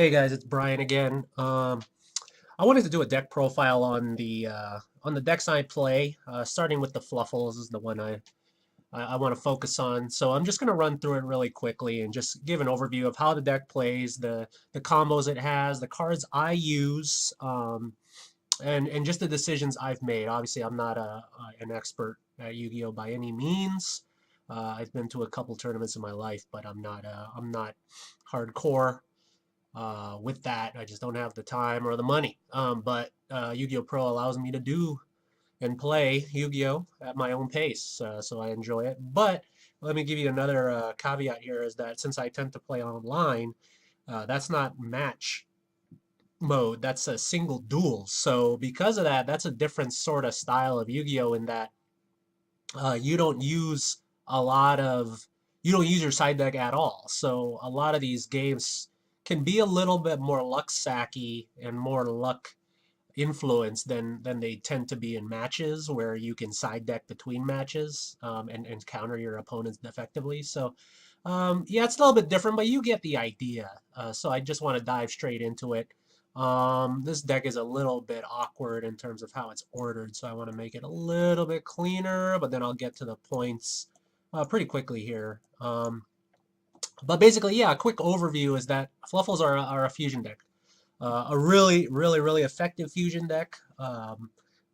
Hey guys, it's Brian again. I wanted to do a deck profile on the decks I play, starting with the Fluffals is the one I want to focus on. So I'm just going to run through it really quickly and just give an overview of how the deck plays, the combos it has, the cards I use, and just the decisions I've made. Obviously, I'm not an expert at Yu-Gi-Oh by any means. I've been to a couple tournaments in my life, but I'm not hardcore with that. I just don't have the time or the money. But Yu-Gi-Oh! Pro allows me to do and play Yu-Gi-Oh! At my own pace, so I enjoy it. But let me give you another caveat here is that since I tend to play online, that's not match mode, that's a single duel. So because of that, that's a different sort of style of Yu-Gi-Oh! In that you don't use a lot of you don't use your side deck at all. So a lot of these games can be a little bit more luck sacky and more luck influence than they tend to be in matches where you can side deck between matches and counter your opponents effectively. So yeah, it's a little bit different, but you get the idea. So I just want to dive straight into it. This deck is a little bit awkward in terms of how it's ordered, so I want to make it a little bit cleaner, but then I'll get to the points pretty quickly here. But basically, yeah, a quick overview is that Fluffals are a fusion deck. A really effective fusion deck.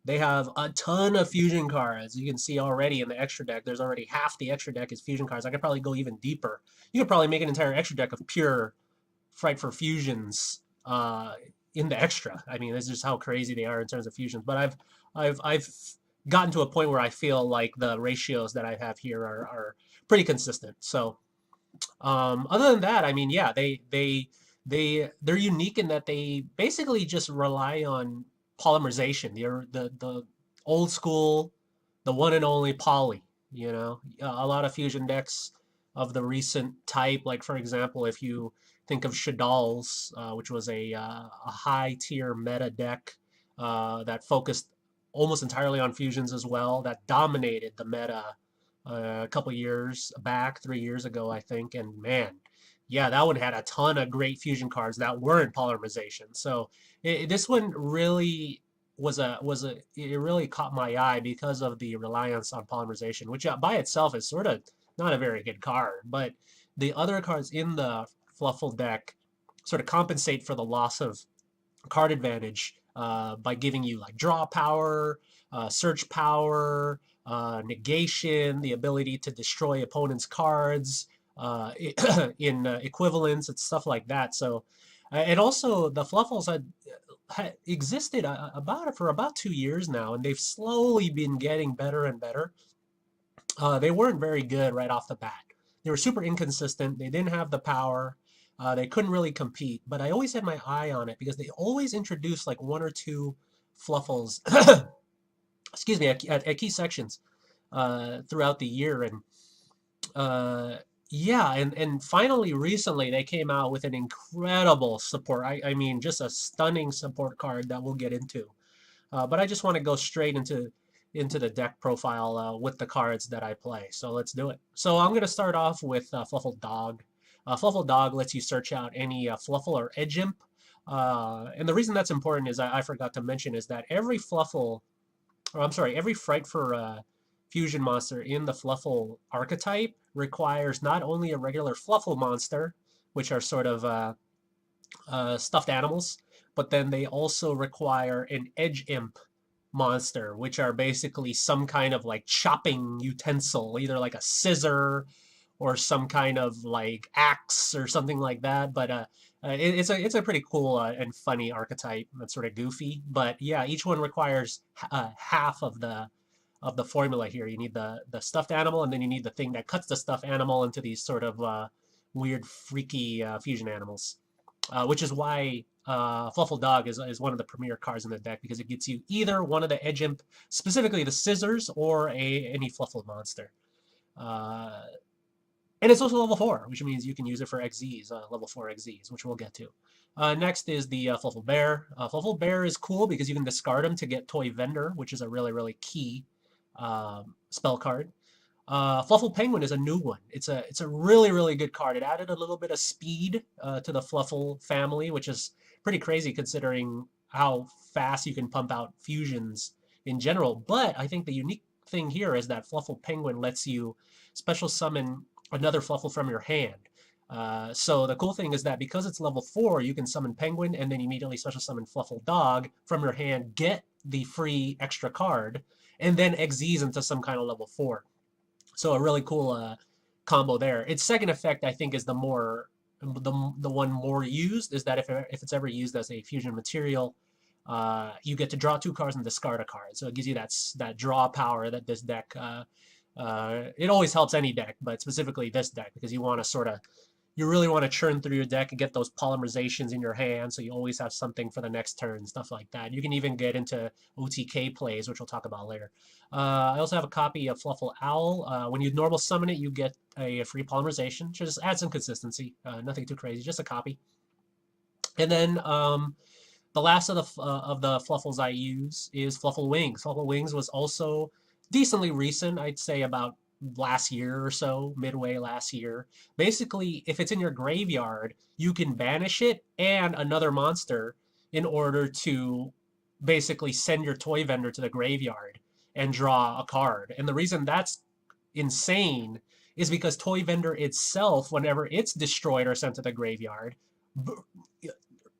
They have a ton of fusion cards. You can see already in the extra deck, there's already half the extra deck is fusion cards. I could probably go even deeper. You could probably make an entire extra deck of pure Frightfur Fusions in the extra. I mean, this is just how crazy they are in terms of fusions. But I've gotten to a point where I feel like the ratios that I have here are pretty consistent. So other than that, I mean, yeah, they're unique in that they basically just rely on polymerization. They're the old school, the one and only poly. You know, a lot of fusion decks of the recent type, like for example, if you think of Shadal's, which was a high tier meta deck that focused almost entirely on fusions as well, that dominated the meta a couple years back, 3 years ago, I think. And man, yeah, that one had a ton of great fusion cards that weren't polymerization. So this one really was a it really caught my eye because of the reliance on polymerization, which by itself is sort of not a very good card. But the other cards in the Fluffal deck sort of compensate for the loss of card advantage by giving you like draw power, search power, negation, the ability to destroy opponents' cards in equivalents and stuff like that. So, and also the Fluffals had existed for about 2 years now, and they've slowly been getting better and better. They weren't very good right off the bat. They were super inconsistent. They didn't have the power. They couldn't really compete. But I always had my eye on it because they always introduced like one or two Fluffals, excuse me, at key sections throughout the year. And yeah, and finally recently they came out with an incredible support. I mean, just a stunning support card that we'll get into. But I just want to go straight into the deck profile with the cards that I play. So let's do it. So I'm going to start off with Fluffal Dog. Fluffal Dog lets you search out any Fluffal or Edge Imp. And the reason that's important is I forgot to mention is that every Fluffal, or I'm sorry, every Frightfur Fusion monster in the Fluffal archetype requires not only a regular Fluffal monster, which are sort of stuffed animals, but then they also require an Edge Imp monster, which are basically some kind of like chopping utensil, either like a scissor or some kind of like axe or something like that. But it's a pretty cool and funny archetype. That's sort of goofy, but yeah, each one requires half of the formula here. You need the stuffed animal, and then you need the thing that cuts the stuffed animal into these sort of weird, freaky fusion animals. Which is why Fluffal Dog is one of the premier cards in the deck because it gets you either one of the Edge Imp, specifically the scissors, or any Fluffal monster. And it's also level 4, which means you can use it for XZs, level 4 XZs, which we'll get to. Next is the Fluffal Bear. Fluffal Bear is cool because you can discard him to get Toy Vendor, which is a really key spell card. Fluffal Penguin is a new one. It's a really, really good card. It added a little bit of speed to the Fluffal family, which is pretty crazy considering how fast you can pump out fusions in general. But I think the unique thing here is that Fluffal Penguin lets you special summon another Fluffal from your hand. So the cool thing is that because it's level 4, you can summon Penguin and then immediately special summon Fluffal Dog from your hand, get the free extra card, and then Xyz into some kind of level 4. So a really cool combo there. Its second effect, I think, is the one more used, is that if it's ever used as a fusion material, you get to draw 2 cards and discard a card. So it gives you that draw power that this deck, it always helps any deck, but specifically this deck, because you want to you really want to churn through your deck and get those polymerizations in your hand, so you always have something for the next turn, stuff like that. You can even get into OTK plays, which we'll talk about later. I also have a copy of Fluffal Owl. When you normal summon it, you get a free polymerization. Just add some consistency. Nothing too crazy, just a copy. And then the last of the Fluffals I use is Fluffal Wings. Fluffal Wings was also decently recent, I'd say about last year or so, midway last year. Basically, if it's in your graveyard, you can banish it and another monster in order to basically send your toy vendor to the graveyard and draw a card. And the reason that's insane is because toy vendor itself, whenever it's destroyed or sent to the graveyard,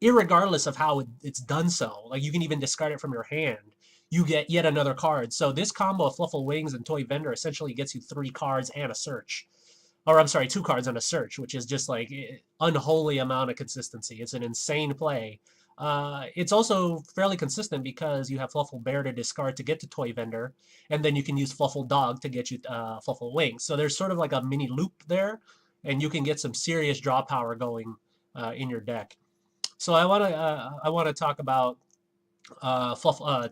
irregardless of how it's done so, like you can even discard it from your hand, you get yet another card. So this combo of Fluffal Wings and Toy Vendor essentially gets you 3 cards and a search. Or I'm sorry, 2 cards and a search, which is just like unholy amount of consistency. It's an insane play. It's also fairly consistent because you have Fluffal Bear to discard to get to Toy Vendor, and then you can use Fluffal Dog to get you Fluffal Wings. So there's sort of like a mini loop there, and you can get some serious draw power going in your deck. So I want to talk about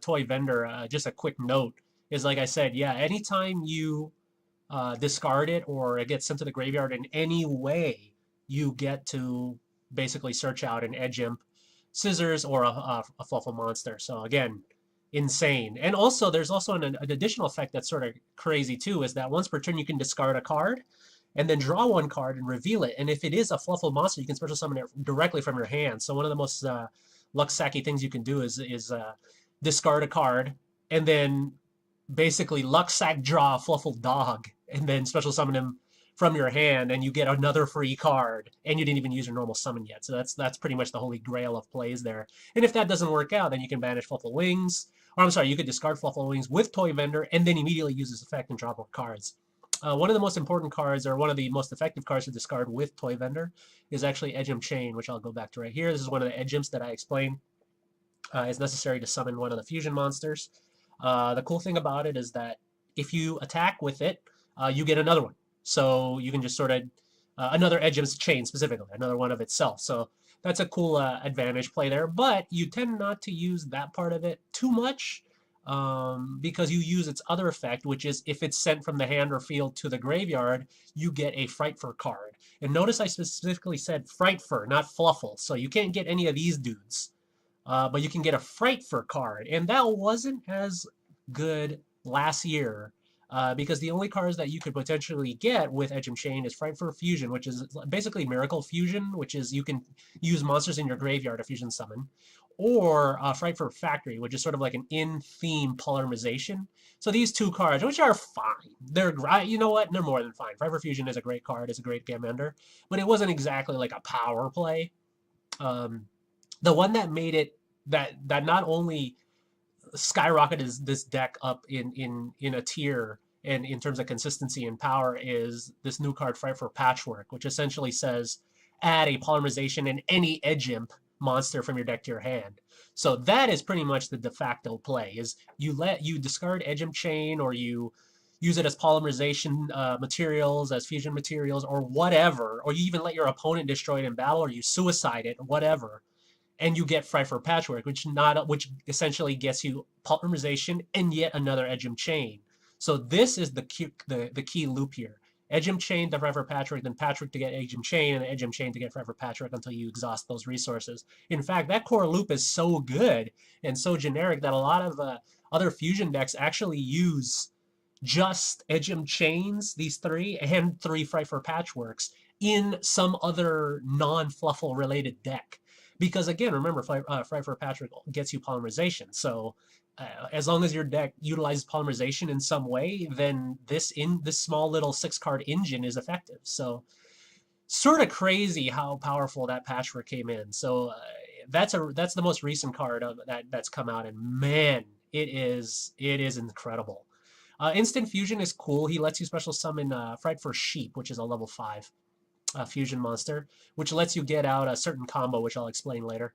Toy Vendor. Just a quick note is, like I said, yeah, anytime you discard it or it gets sent to the graveyard in any way, you get to basically search out an Edge Imp, Scissors, or a Fluffal monster. So again, insane. And also, there's also an additional effect that's sort of crazy too, is that once per turn you can discard a card and then draw 1 card and reveal it. And if it is a Fluffal monster, you can special summon it directly from your hand. So one of the most luck-sacky things you can do is discard a card and then basically luck-sack draw a Fluffal Dog and then special summon him from your hand, and you get another free card, and you didn't even use your normal summon yet. So that's pretty much the holy grail of plays there. And if that doesn't work out, then you can banish Fluffal Wings, or I'm sorry, you could discard Fluffal Wings with Toy Vendor and then immediately use this effect and draw more cards. One of the most important cards, or one of the most effective cards to discard with Toy Vendor, is actually Edge Imp Chain, which I'll go back to right here. This is one of the Edge Imps that I explained is necessary to summon one of the fusion monsters. The cool thing about it is that if you attack with it, you get another one. So you can just sort of, another Edge Imp Chain specifically, another one of itself. So that's a cool advantage play there. But you tend not to use that part of it too much, because you use its other effect, which is if it's sent from the hand or field to the graveyard, you get a Frightfur card. And notice I specifically said Frightfur, not Fluffal. So you can't get any of these dudes, but you can get a Frightfur card. And that wasn't as good last year, because the only cards that you could potentially get with Edge Imp Chain is Frightfur Fusion, which is basically Miracle Fusion, which is you can use monsters in your graveyard to fusion summon, or Frightfur Factory, which is sort of like an in-theme polymerization. So these 2 cards, which are fine, they're, you know what, they're more than fine. Frightfur Fusion is a great card, it's a great game ender, but it wasn't exactly like a power play. The one that made it, that not only skyrocketed this deck up in a tier and in terms of consistency and power, is this new card Frightfur Patchwork, which essentially says add a polymerization in any Edge Imp monster from your deck to your hand. So that is pretty much the de facto play, is you discard Edge Imp Chain, or you use it as polymerization materials, as fusion materials, or whatever, or you even let your opponent destroy it in battle, or you suicide it, whatever, and you get Frightfur Patchwork, which essentially gets you polymerization and yet another Edge Imp Chain. So this is the key loop here. Edge Imp Chain to Frightfur Patchwork, then Patchwork to get Edge Imp Chain, and Edge Imp Chain to get Frightfur Patchwork until you exhaust those resources. In fact, that core loop is so good and so generic that a lot of other fusion decks actually use just Edge Imp Chains, these three, and three Frightfur Patchworks in some other non-Fluffal related deck. Because again, remember, Frightfur Patchwork gets you Polymerization. So as long as your deck utilizes Polymerization in some way, then this small little 6-card engine is effective. So sort of crazy how powerful that Patchwork came in. So that's the most recent card of that's come out, and man, it is incredible. Instant Fusion is cool. He lets you special summon Frightfur Sheep, which is a level 5 fusion monster, which lets you get out a certain combo, which I'll explain later.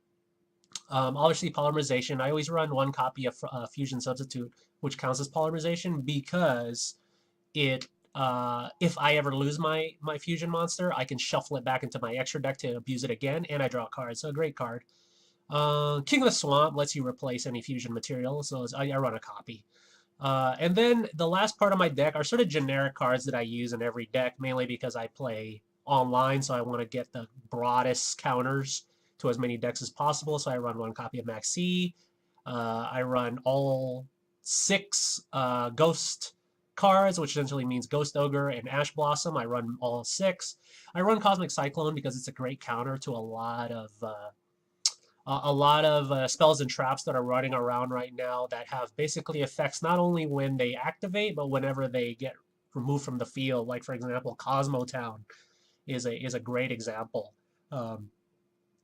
Obviously, Polymerization. I always run one copy of Fusion Substitute, which counts as Polymerization, because it if I ever lose my fusion monster, I can shuffle it back into my extra deck to abuse it again, and I draw a card. So a great card. King of the Swamp lets you replace any fusion material, so I run a copy. And then the last part of my deck are sort of generic cards that I use in every deck, mainly because I play online, so I want to get the broadest counters to as many decks as possible. So I run one copy of Maxx. I run all 6 Ghost cards, which essentially means Ghost Ogre and Ash Blossom. I run all 6. I run Cosmic Cyclone because it's a great counter to a lot of spells and traps that are running around right now that have basically effects not only when they activate, but whenever they get removed from the field. Like, for example, Cosmo Town is a great example.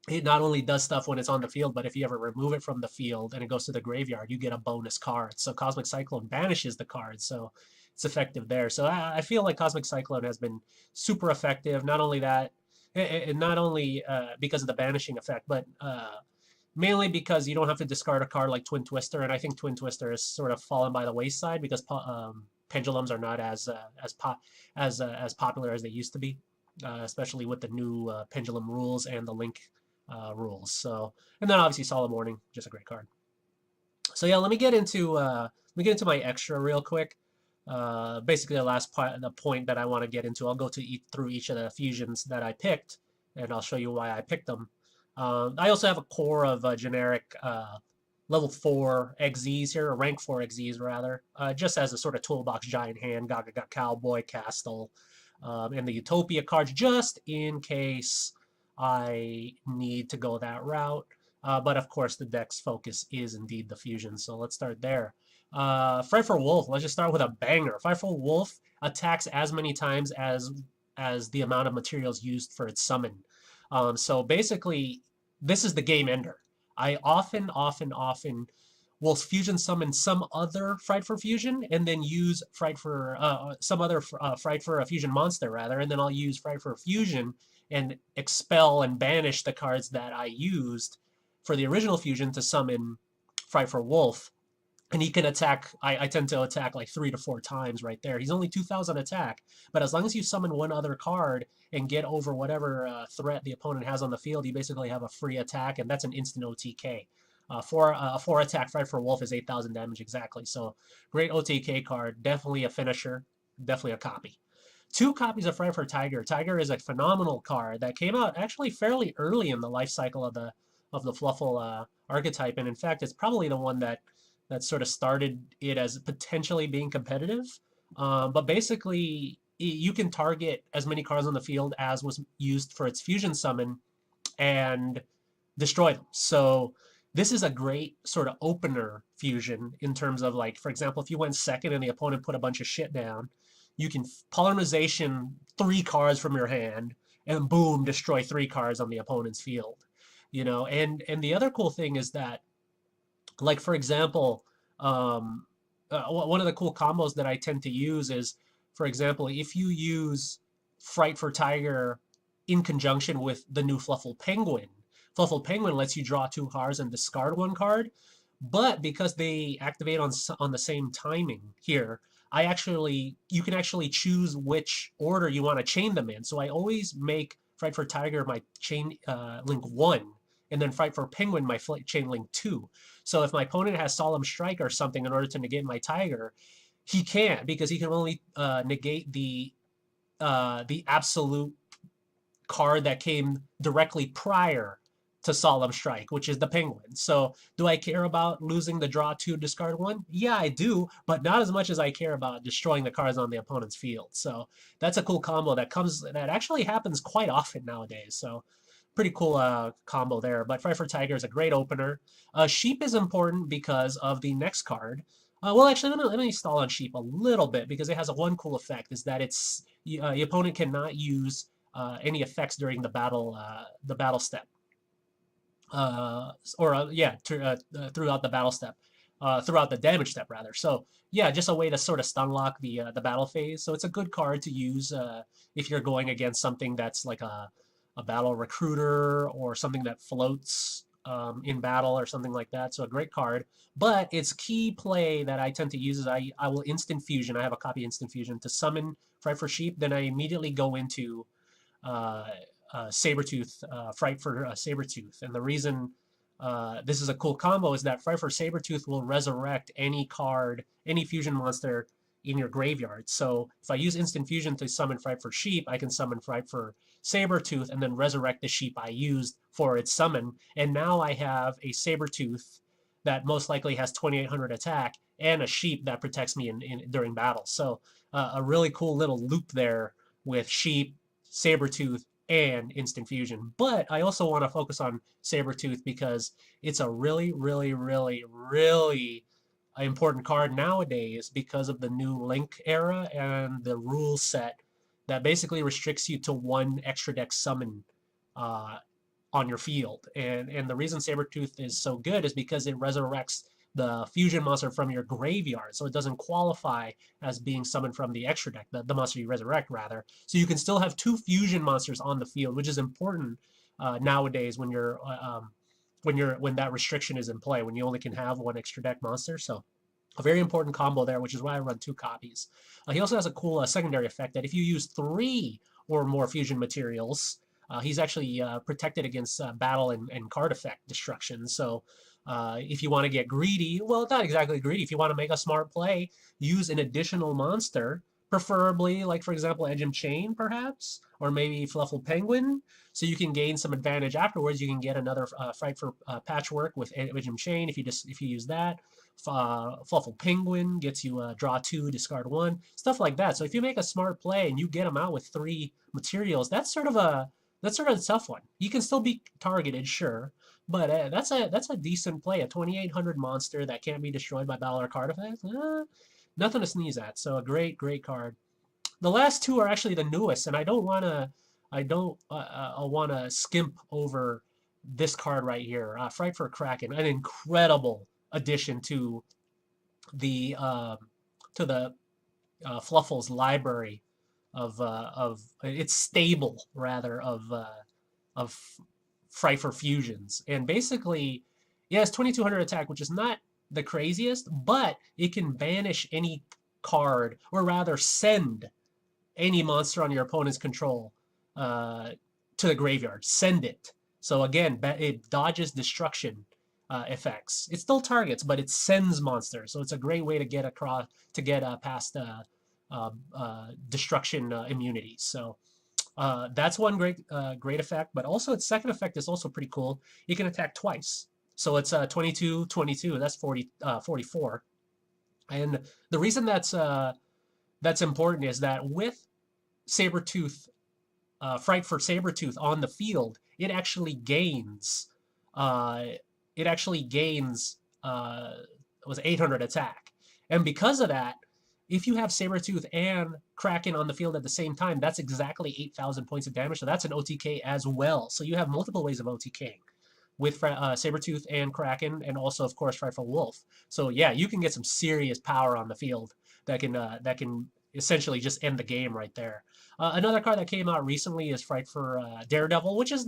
It not only does stuff when it's on the field, but if you ever remove it from the field and it goes to the graveyard, you get a bonus card. So Cosmic Cyclone banishes the card, so it's effective there. So I feel like Cosmic Cyclone has been super effective. Not only that, and not only because of the banishing effect, but mainly because you don't have to discard a card like Twin Twister, and I think Twin Twister has sort of fallen by the wayside because pendulums are not as popular as they used to be, especially with the new pendulum rules and the link rules. So, and then obviously Solemn Warning, just a great card. So yeah, let me get into my extra real quick. Basically, the point that I want to get into. I'll go through each of the fusions that I picked, and I'll show you why I picked them. I also have a core of generic level 4 XZs here, or rank 4 XZs rather, just as a sort of toolbox giant hand, Gagaga Cowboy, Castel, and the Utopia cards, just in case I need to go that route. But of course, the deck's focus is indeed the fusion, so let's start there. Frightfur Wolf, let's just start with a banger. Frightfur Wolf attacks as many times as the amount of materials used for its summon. So basically, this is the game ender. I often will fusion summon some other Frightfur fusion and then use some other Frightfur fusion monster rather, and then I'll use Frightfur Fusion and expel and banish the cards that I used for the original fusion to summon Frightfur Wolf. And he can attack, I tend to attack like 3 to 4 times right there. He's only 2,000 attack, but as long as you summon one other card and get over whatever threat the opponent has on the field, you basically have a free attack, and that's an instant OTK. For a 4 attack Frightfur Wolf is 8,000 damage exactly. So great OTK card, definitely a finisher, definitely a copy. 2 copies of Frightfur Tiger. Tiger is a phenomenal card that came out actually fairly early in the life cycle of the Fluffal archetype, and in fact, it's probably the one that sort of started it as potentially being competitive. But basically, you can target as many cards on the field as was used for its fusion summon and destroy them. So this is a great sort of opener fusion in terms of, like, for example, if you went second and the opponent put a bunch of shit down, you can Polymerization 3 cards from your hand and boom, destroy 3 cards on the opponent's field. You know, and the other cool thing is that, like, for example, one of the cool combos that I tend to use is, for example, if you use Frightfur Tiger in conjunction with the new Fluffal Penguin, Fluffal Penguin lets you draw 2 cards and discard 1 card, but because they activate on the same timing here, you can actually choose which order you want to chain them in. So I always make Frightfur Tiger my chain link 1, and then Frightfur Penguin my chain link 2. So if my opponent has Solemn Strike or something in order to negate my Tiger, he can't, because he can only negate the absolute card that came directly prior to Solemn Strike, which is the Penguin. So do I care about losing the draw 2, discard 1? Yeah, I do, but not as much as I care about destroying the cards on the opponent's field. So that's a cool combo that actually happens quite often nowadays. So pretty cool combo there. But Frightfur Tiger is a great opener. Sheep is important because of the next card. Well, actually, let me stall on Sheep a little bit because it has one cool effect, is that the opponent cannot use any effects during the battle step. Throughout the battle step, throughout the damage step rather. So yeah, just a way to sort of stun lock the battle phase. So it's a good card to use if you're going against something that's like a battle recruiter or something that floats in battle or something like that. So a great card. But its key play that I tend to use is I will instant fusion. I have a copy instant fusion to summon Frightfur Sheep. Then I immediately go into Saber-Tooth, Frightfur Saber-Tooth. And the reason this is a cool combo is that Frightfur Saber-Tooth will resurrect any card, any fusion monster in your graveyard. So if I use instant fusion to summon Frightfur Sheep, I can summon Frightfur Saber-Tooth and then resurrect the sheep I used for its summon. And now I have a Saber-Tooth that most likely has 2800 attack and a sheep that protects me during battle. So a really cool little loop there with sheep, Saber-Tooth, and instant fusion. But I also want to focus on Saber-Tooth because it's a really, really, really, really important card nowadays because of the new Link era and the rule set that basically restricts you to one extra deck summon on your field. And the reason Saber-Tooth is so good is because it resurrects the fusion monster from your graveyard, so it doesn't qualify as being summoned from the extra deck, the monster you resurrect rather. So you can still have 2 fusion monsters on the field, which is important nowadays when when that restriction is in play, when you only can have 1 extra deck monster. So a very important combo there, which is why I run 2 copies. He also has a cool secondary effect that if you use 3 or more fusion materials, he's actually protected against battle and card effect destruction. So if you want to get greedy, well, not exactly greedy. If you want to make a smart play, use an additional monster, preferably, like, for example, Edge Imp Chain, perhaps, or maybe Fluffal Penguin, so you can gain some advantage afterwards. You can get another Frightfur Patchwork with Edge Imp Chain if you use that. Fluffal Penguin gets you draw 2, discard 1, stuff like that. So if you make a smart play and you get them out with 3 materials, that's sort of a tough one. You can still be targeted, sure, but that's a decent play. A 2800 monster that can't be destroyed by battle or card effects. Nothing to sneeze at. So a great card. The last 2 are actually the newest, and I don't wanna skimp over this card right here. Frightfur Kraken, an incredible addition to the Fluffal's library of its stable rather of Frightfur fusions. And basically, it has 2200 attack, which is not the craziest, but it can banish any card, or rather send any monster on your opponent's control to the graveyard. Send it. So again, it dodges destruction effects. It still targets, but it sends monsters. So it's a great way to get past destruction immunities. So that's one great effect. But also its second effect is also pretty cool. It can attack twice. So it's 22, 22. That's 44. And the reason that's important is that with Saber-Tooth, Frightfur Saber-Tooth on the field, it actually gains. It actually gains. Was 800 attack, and because of that, if you have Saber-Tooth and Kraken on the field at the same time, that's exactly 8,000 points of damage. So that's an OTK as well. So you have multiple ways of OTKing with Saber-Tooth and Kraken, and also, of course, Frightful Wolf. So yeah, you can get some serious power on the field that can essentially just end the game right there. Another card that came out recently is Frightfur Daredevil, which is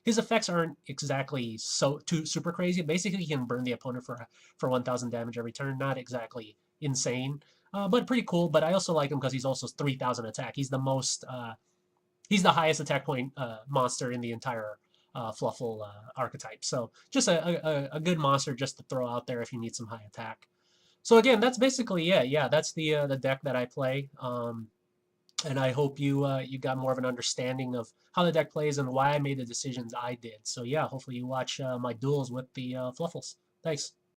his effects aren't exactly super crazy. Basically, he can burn the opponent for 1,000 damage every turn. Not exactly insane, but pretty cool. But I also like him because he's also 3,000 attack. He's the highest attack point monster in the entire Fluffal archetype. So just a good monster just to throw out there if you need some high attack. So again, that's basically it. Yeah, that's the deck that I play. and I hope you got more of an understanding of how the deck plays and why I made the decisions I did. So yeah, hopefully you watch my duels with the Fluffals. Thanks.